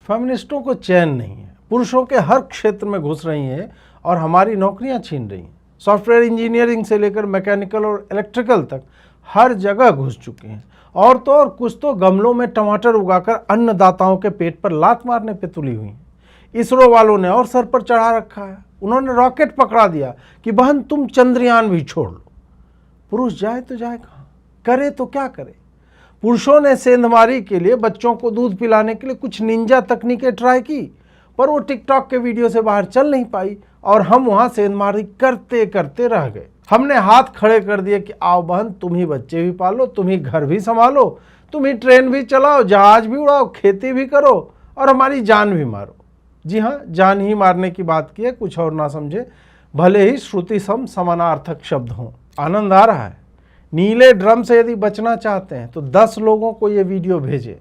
फेमिनिस्टों को चैन नहीं है, पुरुषों के हर क्षेत्र में घुस रही हैं और हमारी नौकरियां छीन रही हैं। सॉफ्टवेयर इंजीनियरिंग से लेकर मैकेनिकल और इलेक्ट्रिकल तक हर जगह घुस चुके हैं। और तो और कुछ तो गमलों में टमाटर उगाकर अन्नदाताओं के पेट पर लात मारने पे तुली हुई हैं। इसरो वालों ने और सर पर चढ़ा रखा है, उन्होंने रॉकेट पकड़ा दिया कि बहन तुम चंद्रयान भी छोड़ लो। पुरुष जाए तो जाए कहाँ, करे तो क्या करे। पुरुषों ने सेंधमारी के लिए, बच्चों को दूध पिलाने के लिए कुछ निंजा तकनीकें ट्राई की, पर वो टिकटॉक के वीडियो से बाहर चल नहीं पाई और हम वहां सेंधमारी करते करते रह गए। हमने हाथ खड़े कर दिए कि आओ बहन, तुम ही बच्चे भी पालो, तुम ही घर भी संभालो, तुम ही ट्रेन भी चलाओ, जहाज भी उड़ाओ, खेती भी करो और हमारी जान भी मारो। जी हाँ, जान ही मारने की बात की है, कुछ और ना समझे, भले ही श्रुति सम समानार्थक शब्द हों। आनंद आ रहा है। नीले ड्रम से यदि बचना चाहते हैं तो 10 लोगों को ये वीडियो भेजें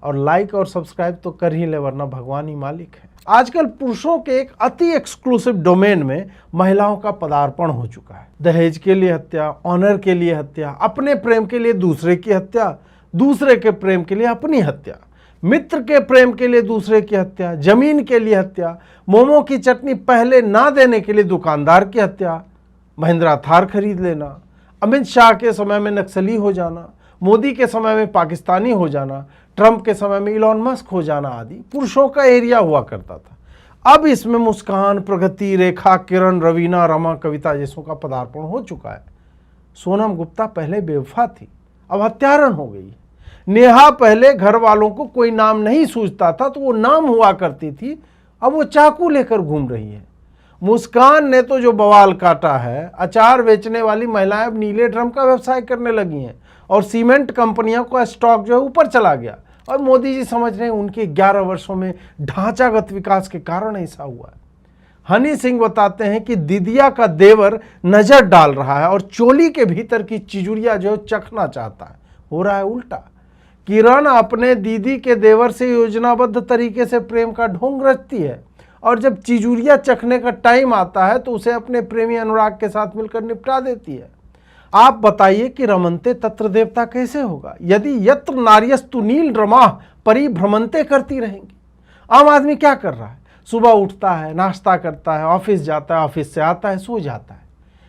और लाइक और सब्सक्राइब तो कर ही ले, वरना भगवान ही मालिक है। आजकल पुरुषों के एक अति एक्सक्लूसिव डोमेन में महिलाओं का पदार्पण हो चुका है। दहेज के लिए हत्या, ऑनर के लिए हत्या, अपने प्रेम के लिए दूसरे की हत्या, दूसरे के प्रेम के लिए अपनी हत्या, मित्र के प्रेम के लिए दूसरे की हत्या, जमीन के लिए हत्या, मोमो की चटनी पहले ना देने के लिए दुकानदार की हत्या, महिंद्रा थार खरीद लेना, अमित शाह के समय में नक्सली हो जाना, मोदी के समय में पाकिस्तानी हो जाना, ट्रंप के समय में इलॉन मस्क हो जाना आदि पुरुषों का एरिया हुआ करता था। अब इसमें मुस्कान, प्रगति, रेखा, किरण, रवीना, रमा, कविता जैसों का पदार्पण हो चुका है। सोनम गुप्ता पहले बेवफा थी, अब हत्यारन हो गई। नेहा पहले घर वालों को कोई नाम नहीं सूझता था तो वो नाम हुआ करती थी, अब वो चाकू लेकर घूम रही है। मुस्कान ने तो जो बवाल काटा है, अचार बेचने वाली महिलाएं अब नीले ड्रम का व्यवसाय करने लगी हैं और सीमेंट कंपनियों का स्टॉक जो है ऊपर चला गया और मोदी जी समझ रहे हैं उनके 11 वर्षों में ढांचागत विकास के कारण ऐसा हुआ है। हनी सिंह बताते हैं कि दीदिया का देवर नजर डाल रहा है और चोली के भीतर की चिजुरिया जो चखना चाहता है, हो रहा है उल्टा। किरण अपने दीदी के देवर से योजनाबद्ध तरीके से प्रेम का ढोंग रचती है और जब चिजुरिया चखने का टाइम आता है तो उसे अपने प्रेमी अनुराग के साथ मिलकर निपटा देती है। आप बताइए कि रमनते तत्र देवता कैसे होगा यदि यत्र नार्यस्तु नील रमाः परिभ्रमंते करती रहेंगी। आम आदमी क्या कर रहा है, सुबह उठता है, नाश्ता करता है, ऑफिस जाता है, ऑफिस से आता है, सो जाता है।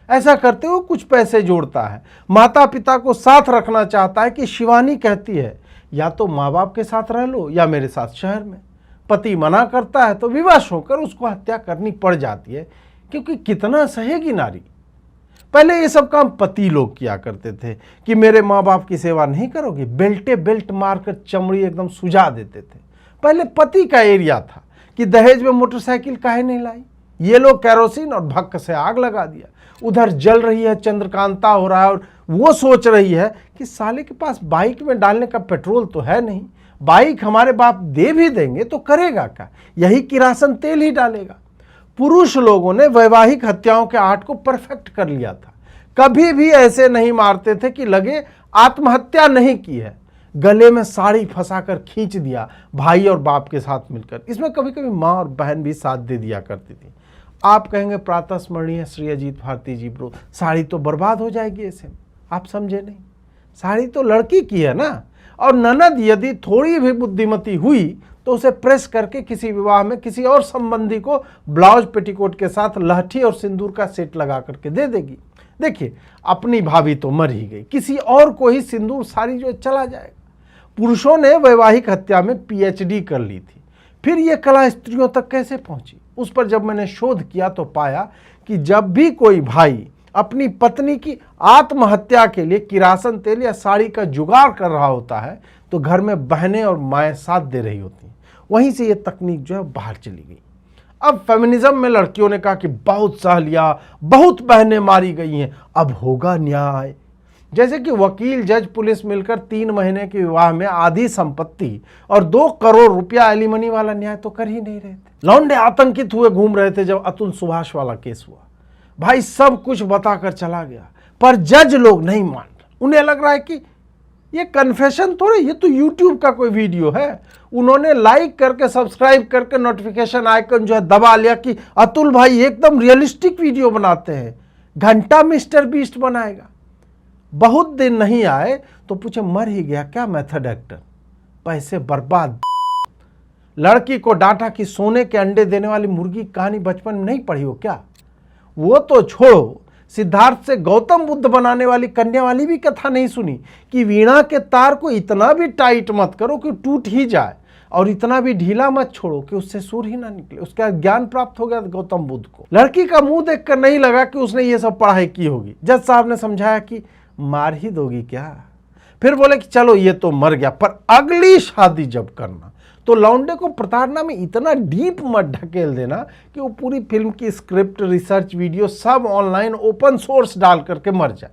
ऐसा करते हुए कुछ पैसे जोड़ता है, माता पिता को साथ रखना चाहता है कि शिवानी कहती है या तो माँ बाप के साथ रह लो या मेरे साथ शहर में। पति मना करता है तो विवश होकर उसको हत्या करनी पड़ जाती है, क्योंकि कितना सहेगी नारी। पहले ये सब काम पति लोग किया करते थे कि मेरे माँ बाप की सेवा नहीं करोगे, बेल्टे बेल्ट मारकर चमड़ी एकदम सुझा देते थे। पहले पति का एरिया था कि दहेज में मोटरसाइकिल काहे नहीं लाई, ये लोग कैरोसिन और भक्क से आग लगा दिया। उधर जल रही है, चंद्रकांता हो रहा है और वो सोच रही है कि साले के पास बाइक में डालने का पेट्रोल तो है नहीं, बाइक हमारे बाप दे भी देंगे तो करेगा क्या, यही किरासन तेल ही डालेगा। पुरुष लोगों ने वैवाहिक हत्याओं के आर्ट को परफेक्ट कर लिया था। कभी भी ऐसे नहीं मारते थे कि लगे आत्महत्या नहीं की है, गले में साड़ी फंसाकर खींच दिया भाई और बाप के साथ मिलकर। इसमें कभी कभी माँ और बहन भी साथ दे दिया करती थी। आप कहेंगे प्रातः स्मरणीय श्री अजीत भारती जी ब्रो, साड़ी तो बर्बाद हो जाएगी ऐसे में। आप समझे नहीं, साड़ी तो लड़की की है ना, और ननद यदि थोड़ी भी बुद्धिमती हुई तो उसे प्रेस करके किसी विवाह में किसी और संबंधी को ब्लाउज पेटीकोट के साथ लहठी और सिंदूर का सेट लगा करके दे देगी। देखिए, अपनी भाभी तो मर ही गई, किसी और को ही सिंदूर साड़ी जो चला जाएगा। पुरुषों ने वैवाहिक हत्या में PhD कर ली थी, फिर ये कला स्त्रियों तक कैसे पहुंची, उस पर जब मैंने शोध किया तो पाया कि जब भी कोई भाई अपनी पत्नी की आत्महत्या के लिए किरासन तेल या साड़ी का जुगाड़ कर रहा होता है तो घर में बहनें और माएँ साथ दे रही होती हैं। वहीं से ये तकनीक जो है बाहर चली गई। अब फेमिनिज्म में लड़कियों ने कहा कि बहुत सह लिया, बहुत बहनें मारी गई हैं, अब होगा न्याय। जैसे कि वकील, जज, पुलिस मिलकर 3 महीने के विवाह में आधी संपत्ति और 2 करोड़ रुपया एलिमनी वाला न्याय तो कर ही नहीं रहे थे। लौंडे आतंकित हुए घूम रहे थे जब अतुल सुभाष वाला केस हुआ। भाई सब कुछ बताकर चला गया, पर जज लोग नहीं मान रहे। उन्हें लग रहा है कि ये कन्फेशन थोड़े, ये तो यूट्यूब का कोई वीडियो है। उन्होंने लाइक करके, सब्सक्राइब करके नोटिफिकेशन आइकन जो है दबा लिया कि अतुल भाई एकदम रियलिस्टिक वीडियो बनाते हैं, घंटा मिस्टर बीस्ट बनाएगा। बहुत दिन नहीं आए तो पूछे मर ही गया क्या मेथड एक्टर, पैसे बर्बाद। लड़की को डांटा कि सोने के अंडे देने वाली मुर्गी की कहानी बचपन में नहीं पढ़ी हो क्या? वो तो छोड़ो, सिद्धार्थ से गौतम बुद्ध बनाने वाली कन्या वाली भी कथा नहीं सुनी कि वीणा के तार को इतना भी टाइट मत करो कि टूट ही जाए, और इतना भी ढीला मत छोड़ो कि उससे सुर ही ना निकले। उसका ज्ञान प्राप्त हो गया गौतम बुद्ध को। लड़की का मुंह देखकर नहीं लगा कि उसने ये सब पढ़ाई की होगी। जज साहब ने समझाया कि मार ही दोगी क्या? फिर बोले कि चलो ये तो मर गया, पर अगली शादी जब करना तो लौंडे को प्रताड़ना में इतना डीप मत ढकेल देना कि वो पूरी फिल्म की स्क्रिप्ट, रिसर्च, वीडियो सब ऑनलाइन ओपन सोर्स डाल करके मर जाए।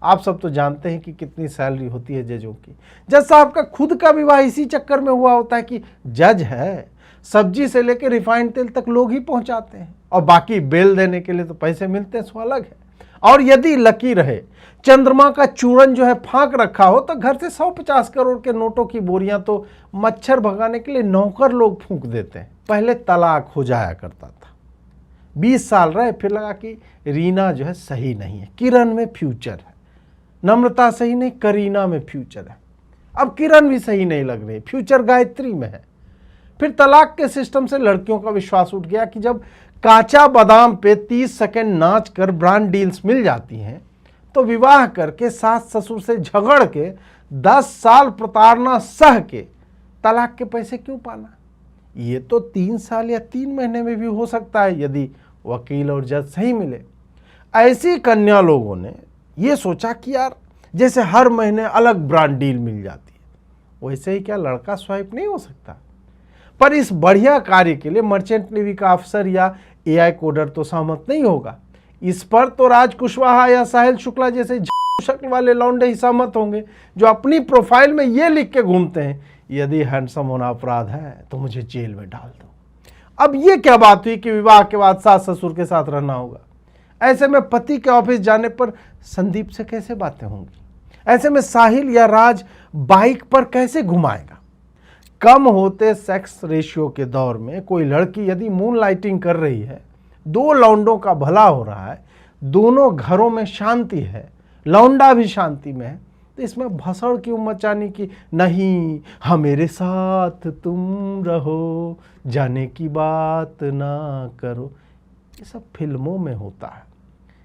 आप सब तो जानते हैं कि कितनी सैलरी होती है जजों की। जज साहब का खुद का विवाह इसी चक्कर में हुआ होता है कि जज है, सब्जी से लेकर रिफाइंड तेल तक लोग ही पहुंचाते हैं, और बाकी बेल देने के लिए तो पैसे मिलते हैं, सो अलग है। और यदि लकी रहे, चंद्रमा का चूरन जो है फांक रखा हो, तो घर से 150 करोड़ के नोटों की बोरियां तो मच्छर भगाने के लिए नौकर लोग फूंक देते हैं। पहले तलाक हो जाया करता था, 20 साल रहे, फिर लगा कि रीना जो है सही नहीं है, किरण में फ्यूचर है। नम्रता सही नहीं, करीना में फ्यूचर है। अब किरण भी सही नहीं लग रही, फ्यूचर गायत्री में है। फिर तलाक के सिस्टम से लड़कियों का विश्वास उठ गया कि जब काचा बादाम पे 30 सेकंड नाच कर ब्रांड डील्स मिल जाती हैं, तो विवाह करके सास ससुर से झगड़ के 10 साल प्रताड़ना सह के तलाक के पैसे क्यों पाना? ये तो 3 साल या 3 महीने में भी हो सकता है, यदि वकील और जज सही मिले। ऐसी कन्या लोगों ने ये सोचा कि यार जैसे हर महीने अलग ब्रांड डील मिल जाती है, वैसे ही क्या लड़का स्वाइप नहीं हो सकता? पर इस बढ़िया कार्य के लिए मर्चेंट नेवी का अफसर या एआई कोडर तो सहमत नहीं होगा। इस पर तो राज कुशवाहा या साहिल शुक्ला जैसे शक्ल वाले लौंडे ही सहमत होंगे, जो अपनी प्रोफाइल में ये लिख के घूमते हैं, यदि हैंडसम होना अपराध है तो मुझे जेल में डाल दो। अब ये क्या बात हुई कि विवाह के बाद सास ससुर के साथ रहना होगा? ऐसे में पति के ऑफिस जाने पर संदीप से कैसे बातें होंगी? ऐसे में साहिल या राज बाइक पर कैसे घुमाएगा? कम होते सेक्स रेशियो के दौर में कोई लड़की यदि मून लाइटिंग कर रही है, 2 लौंडों का भला हो रहा है, दोनों घरों में शांति है, लौंडा भी शांति में है, तो इसमें भसड़ क्यों मचाने की? नहीं, हमारे साथ तुम रहो, जाने की बात ना करो। ये सब फिल्मों में होता है।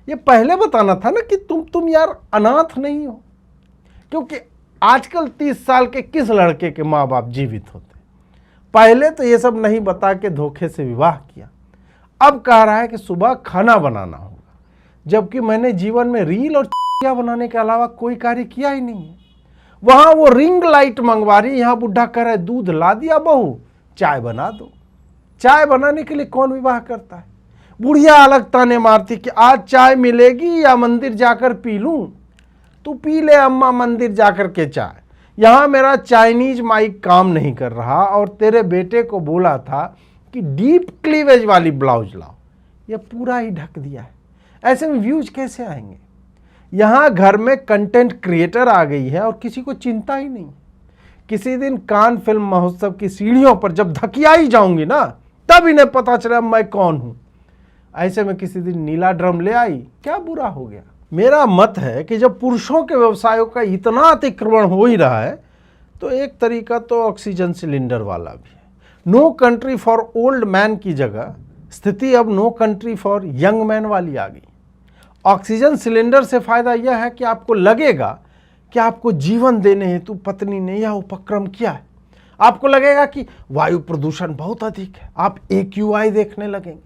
ये पहले बताना था ना कि तुम यार अनाथ नहीं हो, क्योंकि आजकल 30 साल के किस लड़के के माँ बाप जीवित होते? पहले तो ये सब नहीं बता के धोखे से विवाह किया, अब कह रहा है कि सुबह खाना बनाना होगा, जबकि मैंने जीवन में रील और बनाने के अलावा कोई कार्य किया ही नहीं है। वहां वो रिंग लाइट मंगवा रही, यहाँ बुढ़ा कह रहा है दूध ला दिया बहू, चाय बना दो। चाय बनाने के लिए कौन विवाह करता है? बुढ़िया अलग ताने मारती कि आज चाय मिलेगी या मंदिर जाकर पी लूं। तू पी ले अम्मा मंदिर जाकर के चाय, यहां मेरा चाइनीज माइक काम नहीं कर रहा, और तेरे बेटे को बोला था कि डीप क्लीवेज वाली ब्लाउज लाओ, ये पूरा ही ढक दिया है। ऐसे में व्यूज कैसे आएंगे? यहां घर में कंटेंट क्रिएटर आ गई है और किसी को चिंता ही नहीं। किसी दिन कान फिल्म महोत्सव की सीढ़ियों पर जब धकियाई जाऊंगी ना, तब इन्हें पता चला मैं कौन हूं। ऐसे में किसी दिन नीला ड्रम ले आई, क्या बुरा हो गया? मेरा मत है कि जब पुरुषों के व्यवसायों का इतना अतिक्रमण हो ही रहा है, तो एक तरीका तो ऑक्सीजन सिलेंडर वाला भी है। No country for old man की जगह स्थिति अब no country for young man वाली आ गई। ऑक्सीजन सिलेंडर से फायदा यह है कि आपको लगेगा कि आपको जीवन देने हेतु पत्नी ने यह उपक्रम किया है। आपको लगेगा कि वायु प्रदूषण बहुत अधिक है, आप AQI देखने लगेंगे।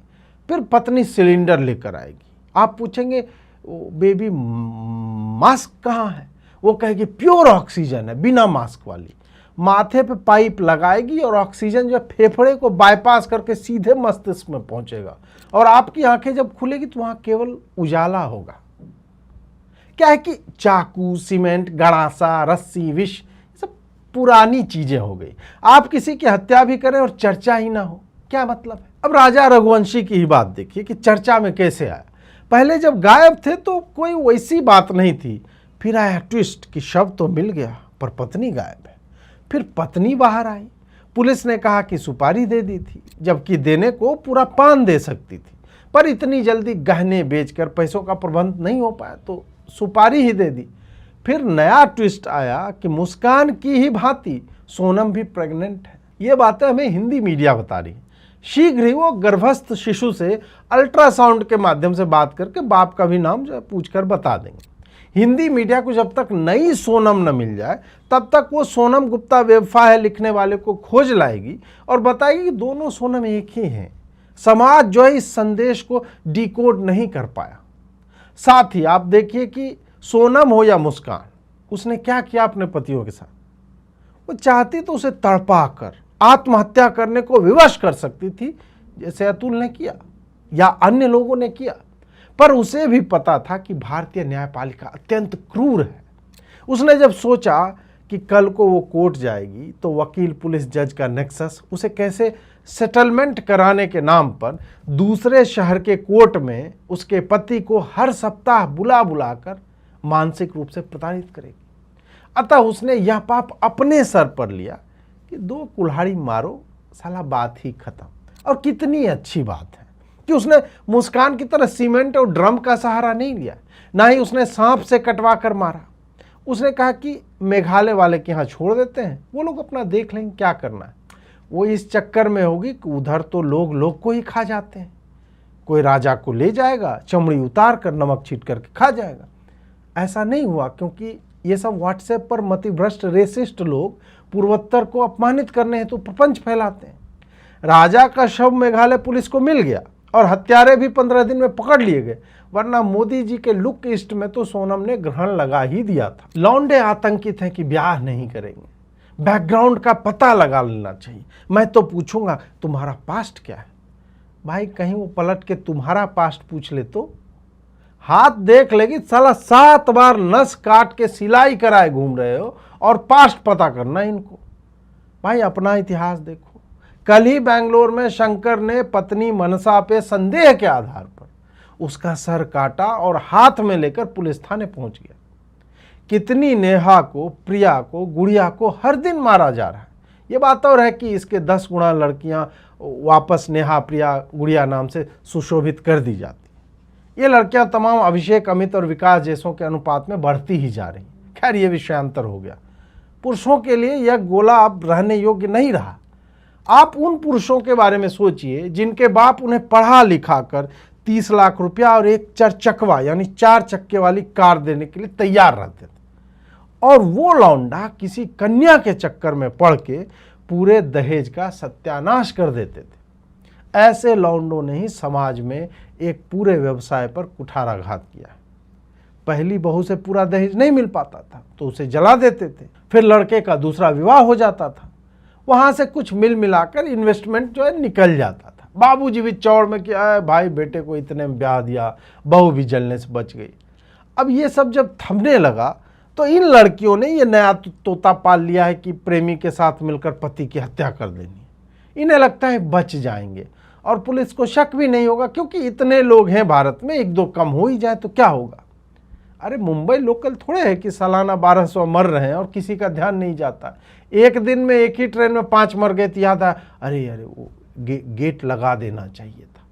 फिर पत्नी सिलेंडर लेकर आएगी, आप पूछेंगे बेबी मास्क कहाँ है? वो कहेगी प्योर ऑक्सीजन है, बिना मास्क वाली। माथे पे पाइप लगाएगी और ऑक्सीजन जो फेफड़े को बाईपास करके सीधे मस्तिष्क में पहुंचेगा, और आपकी आंखें जब खुलेगी तो वहां केवल उजाला होगा। क्या है कि चाकू, सीमेंट, गड़ासा, रस्सी, विष, सब पुरानी चीजें हो गई। आप किसी की हत्या भी करें और चर्चा ही ना हो, क्या मतलब है? अब राजा रघुवंशी की ही बात देखिए कि चर्चा में कैसे आया। पहले जब गायब थे तो कोई वैसी बात नहीं थी, फिर आया ट्विस्ट कि शव तो मिल गया पर पत्नी गायब है। फिर पत्नी बाहर आई, पुलिस ने कहा कि सुपारी दे दी थी, जबकि देने को पूरा पान दे सकती थी, पर इतनी जल्दी गहने बेचकर पैसों का प्रबंध नहीं हो पाया तो सुपारी ही दे दी। फिर नया ट्विस्ट आया कि मुस्कान की ही भांति सोनम भी प्रेग्नेंट है, ये बातें हमें हिंदी मीडिया बता रही है। शीघ्र ही वो गर्भस्थ शिशु से अल्ट्रासाउंड के माध्यम से बात करके बाप का भी नाम पूछकर बता देंगे। हिंदी मीडिया को जब तक नई सोनम न मिल जाए तब तक वो सोनम गुप्ता बेवफा है लिखने वाले को खोज लाएगी और बताएगी कि दोनों सोनम एक ही हैं। समाज जो है इस संदेश को डिकोड नहीं कर पाया। साथ ही आप देखिए कि सोनम हो या मुस्कान, उसने क्या किया अपने पतियों के साथ। वो चाहती तो उसे तड़पा कर आत्महत्या करने को विवश कर सकती थी, जैसे अतुल ने किया या अन्य लोगों ने किया, पर उसे भी पता था कि भारतीय न्यायपालिका अत्यंत क्रूर है। उसने जब सोचा कि कल को वो कोर्ट जाएगी तो वकील, पुलिस, जज का नेक्सस उसे कैसे सेटलमेंट कराने के नाम पर दूसरे शहर के कोर्ट में उसके पति को हर सप्ताह बुला बुलाकर मानसिक रूप से प्रताड़ित करेगी। अतः उसने यह पाप अपने सर पर लिया कि 2 कुल्हाड़ी मारो, साला बात ही खत्म। और कितनी अच्छी बात है कि उसने मुस्कान की तरह सीमेंट और ड्रम का सहारा नहीं लिया, ना ही उसने सांप से कटवा कर मारा। उसने कहा कि मेघालय वाले के यहाँ छोड़ देते हैं, वो लोग अपना देख लेंगे क्या करना है। वो इस चक्कर में होगी कि उधर तो लोग को ही खा जाते हैं। कोई राजा को ले जाएगा, चमड़ी उतार कर नमक छीट करके खा जाएगा। ऐसा नहीं हुआ, क्योंकि ये सब व्हाट्सएप पर मतिभ्रष्ट रेसिस्ट लोग पूर्वोत्तर को अपमानित करने हेतु प्रपंच फैलाते हैं। राजा का शव मेघालय पुलिस को मिल गया और हत्यारे भी 15 दिन में पकड़ लिए गए, वरना मोदी जी के लुक ईस्ट में तो सोनम ने ग्रहण लगा ही दिया था। लौंडे आतंकित हैं कि ब्याह नहीं करेंगे, बैकग्राउंड का पता लगा लेना चाहिए। मैं तो पूछूंगा तुम्हारा पास्ट क्या है। भाई कहीं वो पलट के तुम्हारा पास्ट पूछ ले तो हाथ देख लेगी, साला 7 बार नस काट के सिलाई कराए घूम रहे हो और पास्ट पता करना इनको। भाई अपना इतिहास देखो। कल ही बेंगलोर में शंकर ने पत्नी मनसा पे संदेह के आधार पर उसका सर काटा और हाथ में लेकर पुलिस थाने पहुंच गया। कितनी नेहा को, प्रिया को, गुड़िया को हर दिन मारा जा रहा है। ये बात और है कि इसके 10 गुना लड़कियां वापस नेहा, प्रिया, गुड़िया नाम से सुशोभित कर दी जाती। ये लड़कियां तमाम अभिषेक, अमित और विकास जैसों के अनुपात में बढ़ती ही जा रही। खैर ये विषयांतर हो गया। पुरुषों के लिए यह गोला अब रहने योग्य नहीं रहा। आप उन पुरुषों के बारे में सोचिए जिनके बाप उन्हें पढ़ा लिखा कर 30 लाख रुपया और एक 4 चकवा यानी 4 चक्के वाली कार देने के लिए तैयार रहते थे, और वो लौंडा किसी कन्या के चक्कर में पड़ के पूरे दहेज का सत्यानाश कर देते थे। ऐसे लौंडों ने ही समाज में एक पूरे व्यवसाय पर कुठाराघात किया। पहली बहू से पूरा दहेज नहीं मिल पाता था तो उसे जला देते थे, फिर लड़के का दूसरा विवाह हो जाता था, वहां से कुछ मिल मिलाकर इन्वेस्टमेंट जो है निकल जाता था। बाबूजी भी चौड़ में किया, भाई बेटे को इतने में ब्याह दिया, बहू भी जलने से बच गई। अब ये सब जब थमने लगा तो इन लड़कियों ने ये नया तोता पाल लिया है कि प्रेमी के साथ मिलकर पति की हत्या कर देनी। इन्हें लगता है बच जाएंगे और पुलिस को शक भी नहीं होगा, क्योंकि इतने लोग हैं भारत में, 1-2 कम हो ही जाए तो क्या होगा। अरे मुंबई लोकल थोड़े है कि सालाना 1200 मर रहे हैं और किसी का ध्यान नहीं जाता। एक दिन में एक ही ट्रेन में 5 मर गए तो याद आया, अरे वो गेट लगा देना चाहिए था।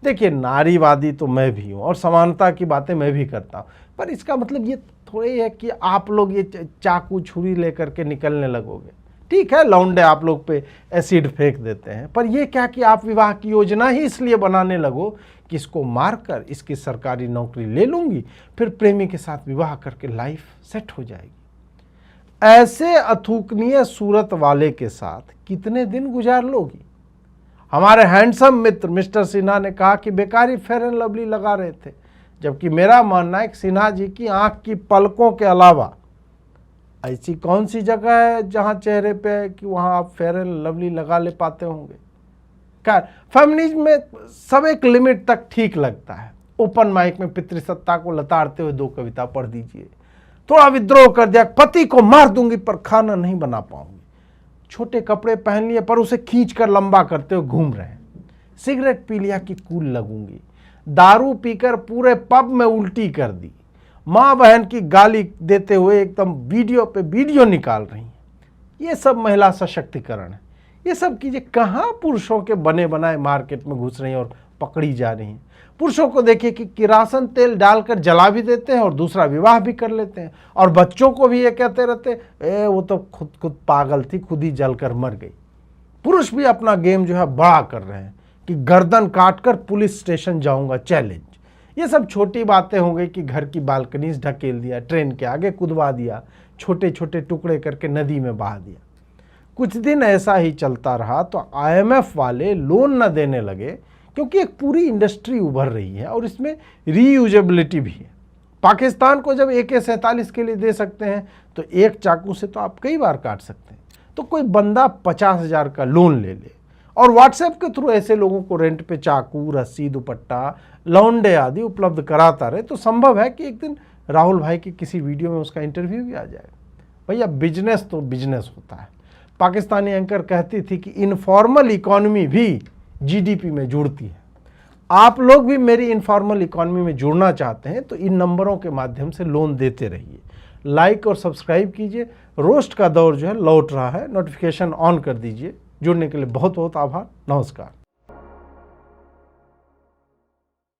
देखिए नारीवादी तो मैं भी हूँ और समानता की बातें मैं भी करता हूँ, पर इसका मतलब ये थोड़ी है कि आप लोग ये चाकू छुरी लेकर के निकलने लगोगे। ठीक है लौंडे आप लोग पे एसिड फेंक देते हैं, पर यह क्या कि आप विवाह की योजना ही इसलिए बनाने लगो कि इसको मारकर इसकी सरकारी नौकरी ले लूंगी, फिर प्रेमी के साथ विवाह करके लाइफ सेट हो जाएगी। ऐसे अथूकनीय सूरत वाले के साथ कितने दिन गुजार लोगी। हमारे हैंडसम मित्र मिस्टर सिन्हा ने कहा कि बेकारी फेयर एंड लवली लगा रहे थे, जबकि मेरा मानना है कि सिन्हा जी की आंख की पलकों के अलावा ऐसी कौन सी जगह है जहां चेहरे पे है कि वहां आप फेयर एंड लवली लगा ले पाते होंगे। खैर फेमिनिज्म में सब एक लिमिट तक ठीक लगता है। ओपन माइक में पितृसत्ता को लताड़ते हुए 2 कविता पढ़ दीजिए। थोड़ा विद्रोह कर दिया, पति को मार दूंगी पर खाना नहीं बना पाऊंगी। छोटे कपड़े पहन लिए पर उसे खींच कर लंबा करते हुए घूम रहे हैं। सिगरेट पी लिया कि कूल लगूंगी। दारू पीकर पूरे पब में उल्टी कर दी। माँ बहन की गाली देते हुए एकदम वीडियो पे वीडियो निकाल रही हैं। ये सब महिला सशक्तिकरण है। ये सब चीजें कहाँ पुरुषों के बने बनाए मार्केट में घुस रही हैं और पकड़ी जा रही हैं। पुरुषों को देखिए कि किरासन तेल डालकर जला भी देते हैं और दूसरा विवाह भी कर लेते हैं, और बच्चों को भी ये कहते रहते वो तो खुद पागल थी, खुद ही जलकर मर गई। पुरुष भी अपना गेम जो है बड़ा कर रहे हैं कि गर्दन काटकर पुलिस स्टेशन जाऊंगा चैलेंज। ये सब छोटी बातें हो गई कि घर की बालकनी से ढकेल दिया, ट्रेन के आगे कुदवा दिया, छोटे छोटे टुकड़े करके नदी में बहा दिया। कुछ दिन ऐसा ही चलता रहा तो IMF वाले लोन न देने लगे, क्योंकि एक पूरी इंडस्ट्री उभर रही है और इसमें रीयूजेबिलिटी भी है। पाकिस्तान को जब AK-47 के लिए दे सकते हैं तो एक चाकू से तो आप कई बार काट सकते हैं। तो कोई बंदा 50,000 का लोन ले ले और व्हाट्सएप के थ्रू ऐसे लोगों को रेंट पे चाकू, रस्सी, दुपट्टा, लौंडे आदि उपलब्ध कराता रहे, तो संभव है कि एक दिन राहुल भाई की किसी वीडियो में उसका इंटरव्यू भी आ जाएगा। भैया बिजनेस तो बिजनेस होता है। पाकिस्तानी एंकर कहती थी कि इनफॉर्मल इकॉनमी भी GDP में जुड़ती है। आप लोग भी मेरी इनफॉर्मल इकॉनमी में जुड़ना चाहते हैं तो इन नंबरों के माध्यम से लोन देते रहिए। लाइक और सब्सक्राइब कीजिए। रोस्ट का दौर जो है लौट रहा है, नोटिफिकेशन ऑन कर दीजिए। जुड़ने के लिए बहुत बहुत आभार। नमस्कार।